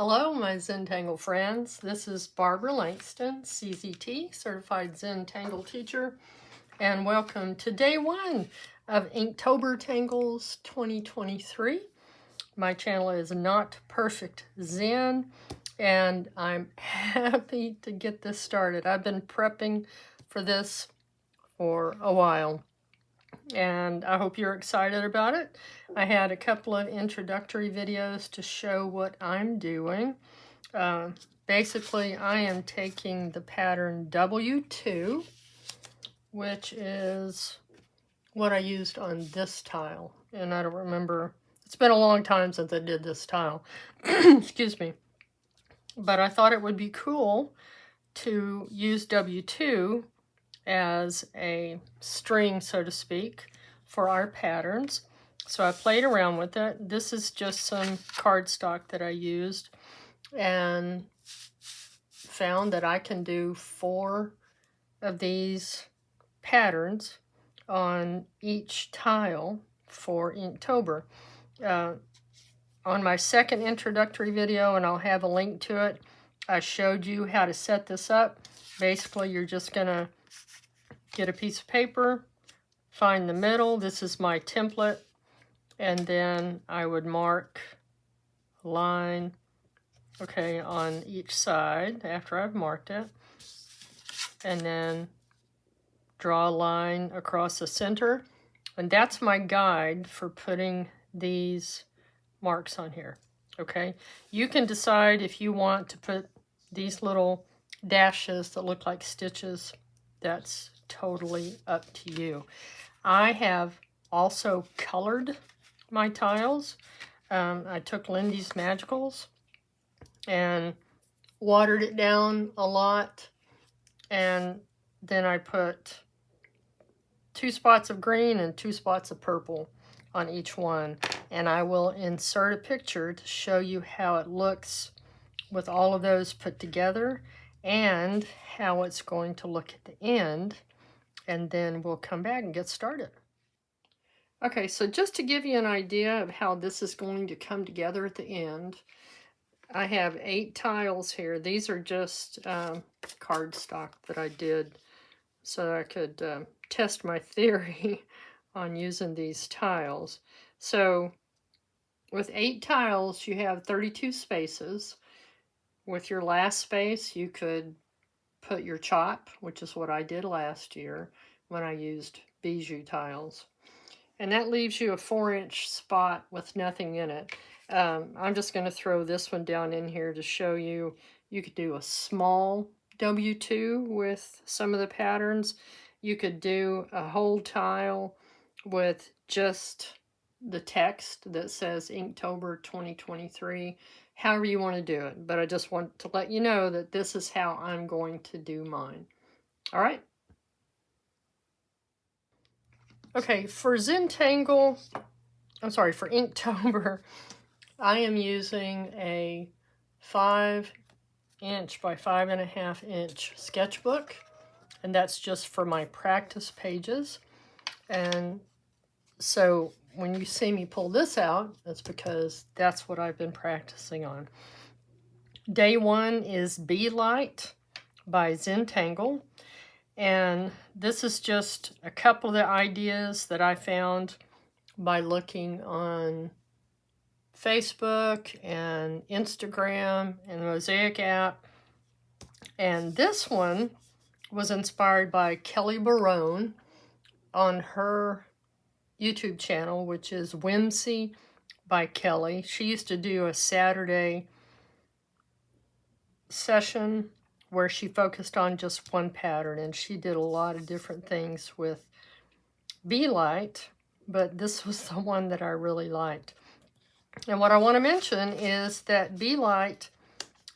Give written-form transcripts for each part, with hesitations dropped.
Hello, my Zentangle friends. This is Barbara Langston, CZT, Certified Zentangle Teacher, and welcome to day one of Inktober Tangles 2023. My channel is Not Perfect Zen, and I'm happy to get this started. I've been prepping for this for a while, and I hope you're excited about it. I had a couple of introductory videos to show what I'm doing. Basically, I am taking the pattern W2, which is what I used on this tile. And I don't remember, it's been a long time since I did this tile. Excuse me. But I thought it would be cool to use W2 as a string, so to speak, for our patterns. So I played around with it. This is just some cardstock that I used and found that I can do 4 of these patterns on each tile for Inktober. On my second introductory video, and I'll have a link to it, I showed you how to set this up. Basically, you're just going to get a piece of paper, find the middle. This is my template. And then I would mark a line, okay, on each side after I've marked it. And then draw a line across the center. And that's my guide for putting these marks on here, okay? You can decide if you want to put these little dashes that look like stitches. That's totally up to you. I have also colored my tiles. I took Lindy's Magicals and watered it down a lot, and then I put 2 spots of green and 2 spots of purple on each one, and I will insert a picture to show you how it looks with all of those put together and how it's going to look at the end, and then we'll come back and get started. Okay, so just to give you an idea of how this is going to come together at the end, I have 8 tiles here. These are just cardstock that I did so I could test my theory on using these tiles. So with 8 tiles, you have 32 spaces. With your last space, you could put your chop, which is what I did last year when I used bijou tiles. And that leaves you a 4-inch spot with nothing in it. I'm just going to throw this one down in here to show you. You could do a small W2 with some of the patterns. You could do a whole tile with just the text that says Inktober 2023. However you want to do it. But I just want to let you know that this is how I'm going to do mine. All right? Okay, for Zentangle, for Inktober, I am using a 5-inch by 5.5-inch sketchbook, and that's just for my practice pages. And so when you see me pull this out, that's because that's what I've been practicing on. Day 1 is Beelight by Zentangle. And this is just a couple of the ideas that I found by looking on Facebook and Instagram and the Mosaic app. And this one was inspired by Kelly Barone on her YouTube channel, which is Whimsy by Kelly. She used to do a Saturday session where she focused on just one pattern, and she did a lot of different things with Beelight, but this was the one that I really liked. And what I want to mention is that Beelight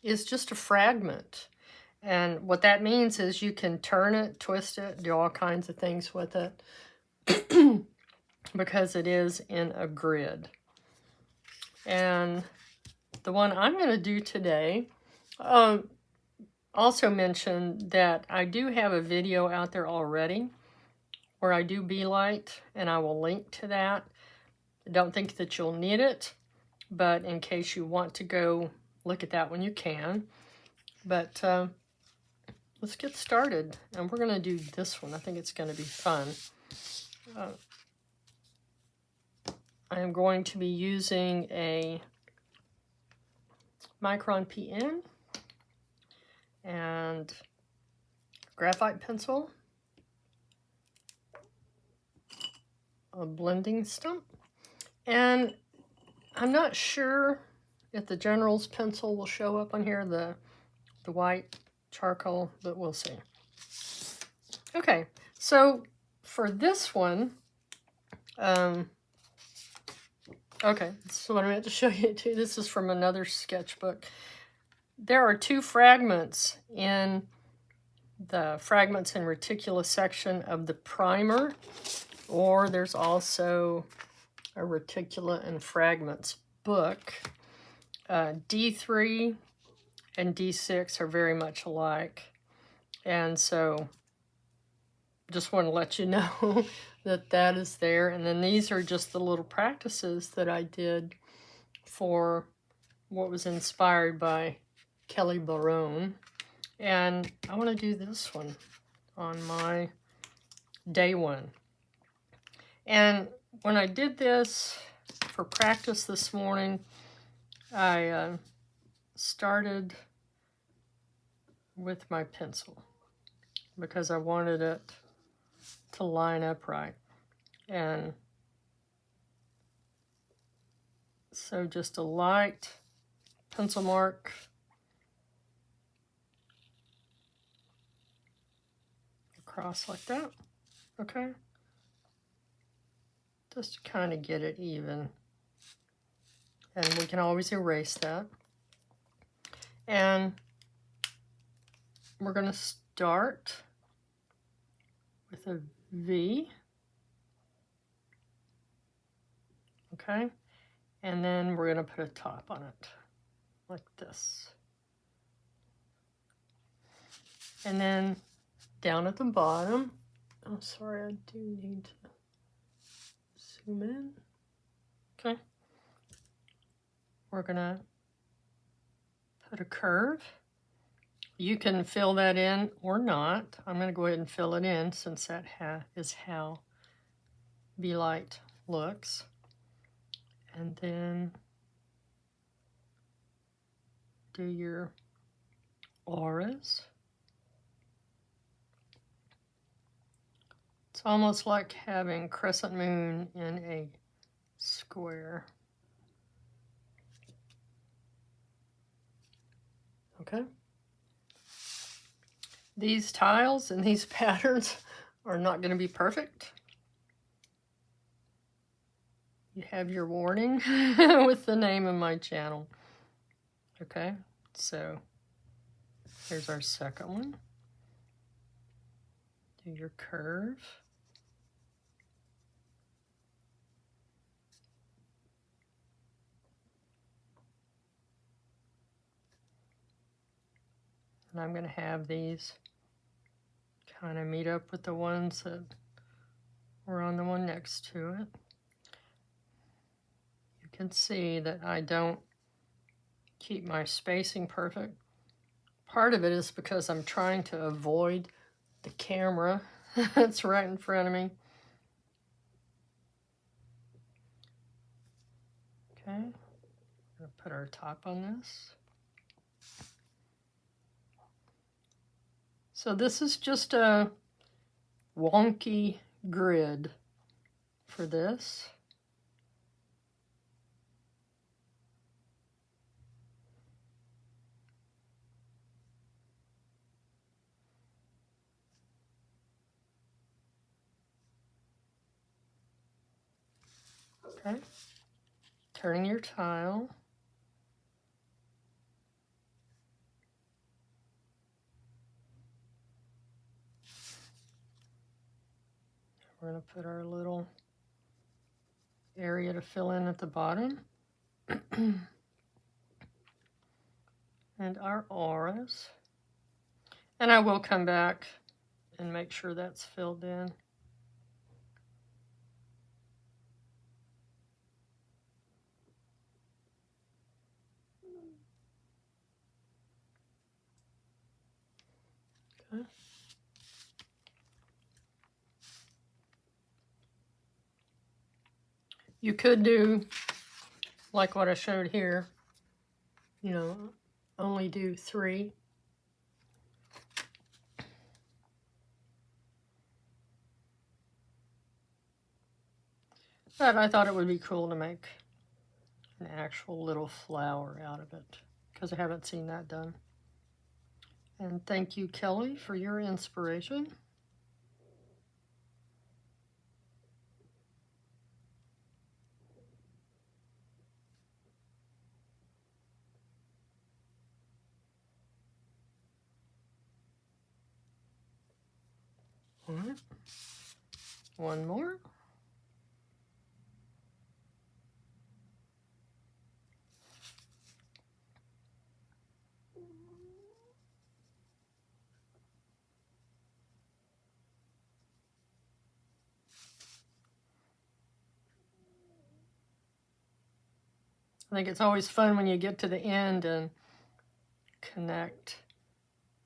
is just a fragment, and what that means is you can turn it, twist it, do all kinds of things with it because it is in a grid. And the one I'm going to do today, also mention that I do have a video out there already where I do Beelight, and I will link to that. I don't think that you'll need it, but in case you want to go look at that when you can. But let's get started. And we're going to do this one. I think it's going to be fun. I am going to be using a Micron PN and graphite pencil, a blending stump, and I'm not sure if the General's pencil will show up on here, the white charcoal, but we'll see. Okay, so for this one, okay, this is what I meant to show you too. This is from another sketchbook. There are two fragments in the fragments and reticula section of the primer, or there's also a reticula and fragments book. D3 and D6 are very much alike, and so just want to let you know that that is there. And then these are just the little practices that I did for what was inspired by Kelly Barone. And I want to do this one on my day one. And when I did this for practice this morning, I started with my pencil because I wanted it to line up right. And so just a light pencil mark across like that, okay? Just to kind of get it even. And we can always erase that. And we're going to start with a V, okay? And then we're going to put a top on it, like this. And then down at the bottom, oh, sorry, I do need to zoom in. Okay. We're going to put a curve. You can fill that in or not. I'm going to go ahead and fill it in since that is how Beelight looks. And then do your auras. It's almost like having crescent moon in a square. Okay. These tiles and these patterns are not going to be perfect. You have your warning with the name of my channel. Okay, so here's our second one. Do your curve. And I'm going to have these kind of meet up with the ones that were on the one next to it. You can see that I don't keep my spacing perfect. Part of it is because I'm trying to avoid the camera that's right in front of me. Okay, I'm going to put our top on this. So this is just a wonky grid for this. Okay, turning your tile. We're going to put our little area to fill in at the bottom. And our auras. And I will come back and make sure that's filled in. You could do like what I showed here, you know, only do 3. But I thought it would be cool to make an actual little flower out of it, because I haven't seen that done. And thank you, Kelly, for your inspiration. All right. One more. I think it's always fun when you get to the end and connect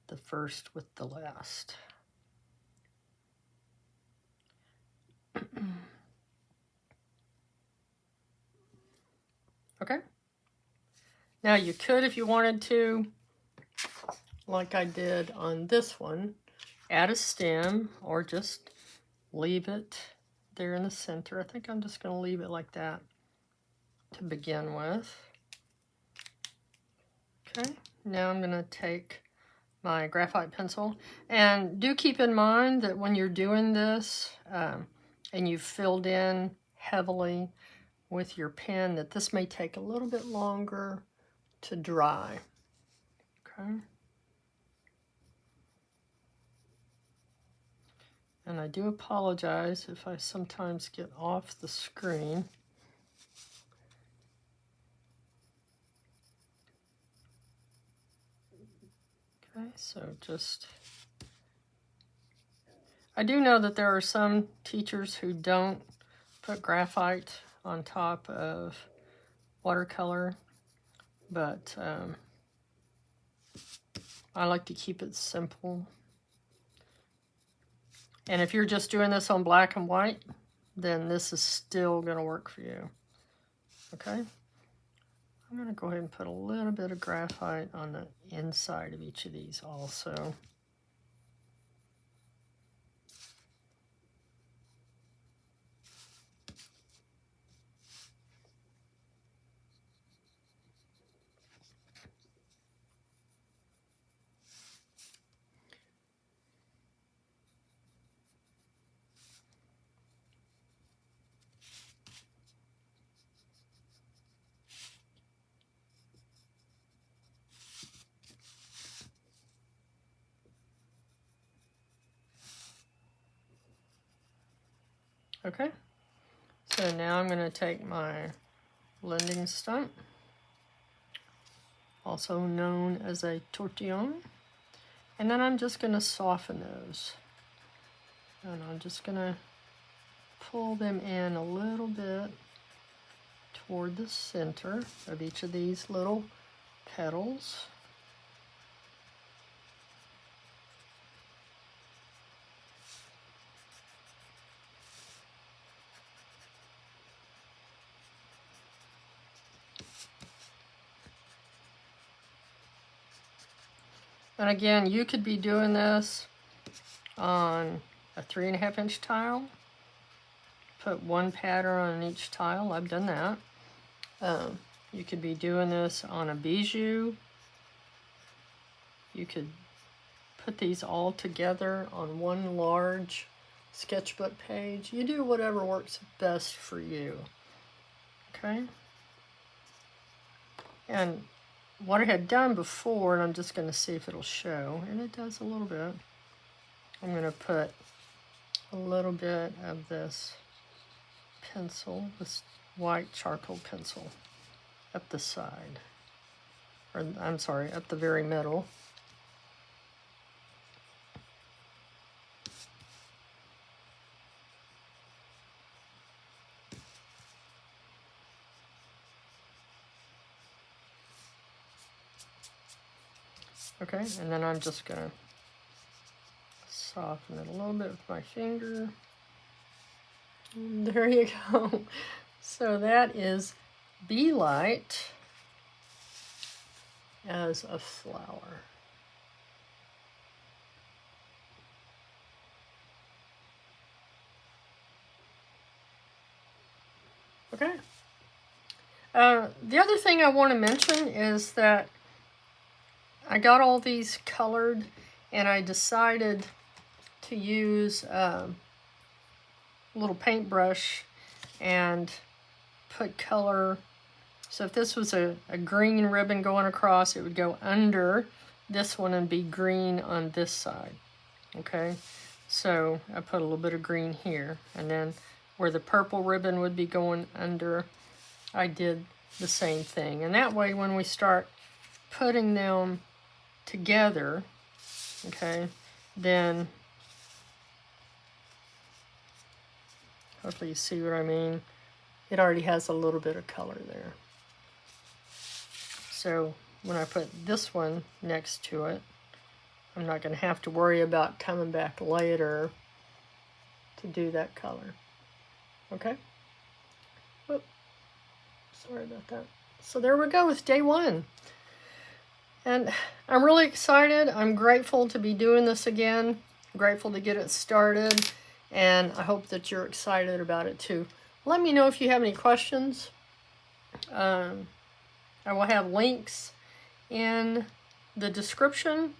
the first with the last. Okay. Now you could, if you wanted to, like I did on this one, add a stem or just leave it there in the center. I think I'm just going to leave it like that to begin with. Okay, now I'm going to take my graphite pencil, and do keep in mind that when you're doing this and you've filled in heavily with your pen, that this may take a little bit longer to dry. Okay. And I do apologize if I sometimes get off the screen. Okay, so I do know that there are some teachers who don't put graphite on top of watercolor, but I like to keep it simple. And if you're just doing this on black and white, then this is still going to work for you. Okay? I'm going to go ahead and put a little bit of graphite on the inside of each of these also. Okay, so now I'm going to take my blending stump, also known as a tortillon, and then I'm just going to soften those. And I'm just going to pull them in a little bit toward the center of each of these little petals. And again, you could be doing this on a 3.5 inch tile. Put one pattern on each tile. I've done that. You could be doing this on a bijou. You could put these all together on one large sketchbook page. You do whatever works best for you. Okay? And what I had done before, and I'm just going to see if it'll show, and it does a little bit. I'm going to put a little bit of this pencil, this white charcoal pencil, up the side, or I'm sorry, up the very middle. Okay, and then I'm just going to soften it a little bit with my finger. There you go. So that is Beelight as a flower. Okay. The other thing I want to mention is that I got all these colored, and I decided to use a little paintbrush and put color. So if this was a green ribbon going across, it would go under this one and be green on this side. Okay, so I put a little bit of green here, and then where the purple ribbon would be going under, I did the same thing. And that way, when we start putting them together, okay, then hopefully you see what I mean. It already has a little bit of color there. So when I put this one next to it, I'm not going to have to worry about coming back later to do that color. Okay? Whoop. Sorry about that. So there we go with day one. And I'm really excited. I'm grateful to be doing this again. I'm grateful to get it started. And I hope that you're excited about it too. Let me know if you have any questions. I will have links in the description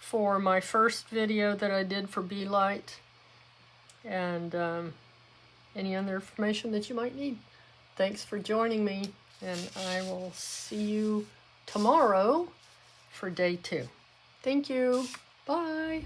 for my first video that I did for Beelight, and any other information that you might need. Thanks for joining me, and I will see you tomorrow for day 2. Thank you. Bye.